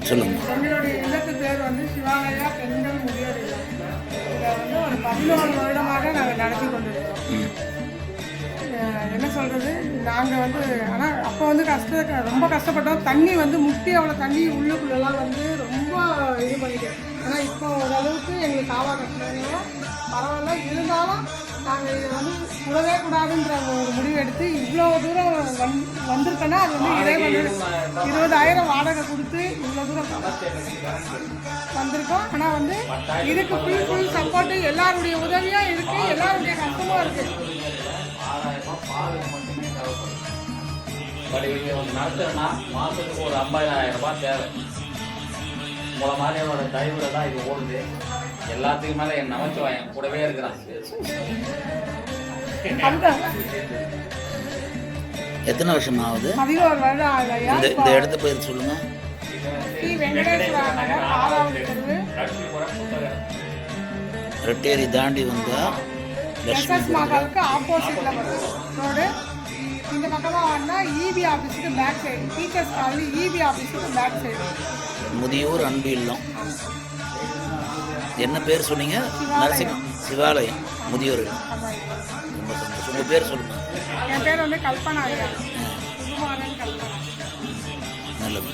சொல்லுங்க. எங்களுடைய இல்லத்து பேர் வந்து சிவாலயா பெண்கள் முதியோர் இல்லம். இதை வந்து ஒரு 11 வருடமாக நாங்கள் நடத்தி கொண்டிருக்கிறோம். என்ன சொல்கிறது, நாங்கள் வந்து ஆனால் அப்போ வந்து ரொம்ப கஷ்டப்பட்டோம். தண்ணி வந்து முட்டி அவ்வளோ தண்ணி உள்ளுக்குள்ளெல்லாம் வந்து ரொம்ப இது பண்ணிட்டேன். ஆனால் இப்போ ஓரளவுக்கு எங்களுக்கு காவா கட்டினாங்க பரவாயில்ல. இருந்தாலும் நாங்கள் இதை வந்து விடவே கூடாதுன்ற ஒரு முடிவு எடுத்து இவ்வளோ தூரம் வந்திருக்கேன்னா அது வந்து இறைவன் 20,000 வாடகை கொடுத்து இவ்வளோ தூரம் வந்திருக்கோம். ஆனால் வந்து இதுக்கு ஃபுல் சப்போர்ட்டு எல்லாருடைய உதவியும் இருக்குது, எல்லாருடைய கஷ்டமும் இருக்குது. நடத்துறேன்னா மாதத்துக்கு ஒரு 50,000 ரூபாய் தேவை. உங்களை மாதிரியோட தயவுல தான் இது ஓடுது. எல்லாத்துக்கும் மேலே என் நமச்சிவாயன் கூடவே இருக்கிறான். எத்தனை வருஷம் ஆகுது? 11 வருடம் ஆகுது. இந்த இடத்த பேர் சொல்லுங்க. ஸ்ரீ வெங்கடேஸ்வர நகர் 6வது தெரு, ரெட்டேரி தாண்டி வந்தா எஸ்எஸ் மகாலுக்கு ஆப்போசிட்ல வருது ரோடு. இந்த பக்கமாக வந்தால் இபி ஆஃபீஸுக்கு back side, teachers colony EB ஆஃபீஸுக்கு பேக் சைடு, முதியோர் அன்பு இல்லம். என்ன பேர் சொன்னீங்க? நரசிம்ம சிவாலயம் முதியோர் இல்லம். ரொம்ப சந்தோஷம். உங்கள் பேர் சொல்லுங்கள். என் பேர் வந்து கல்பனா ஐயா, சுகுமாரன் கல்பனா. நல்லது.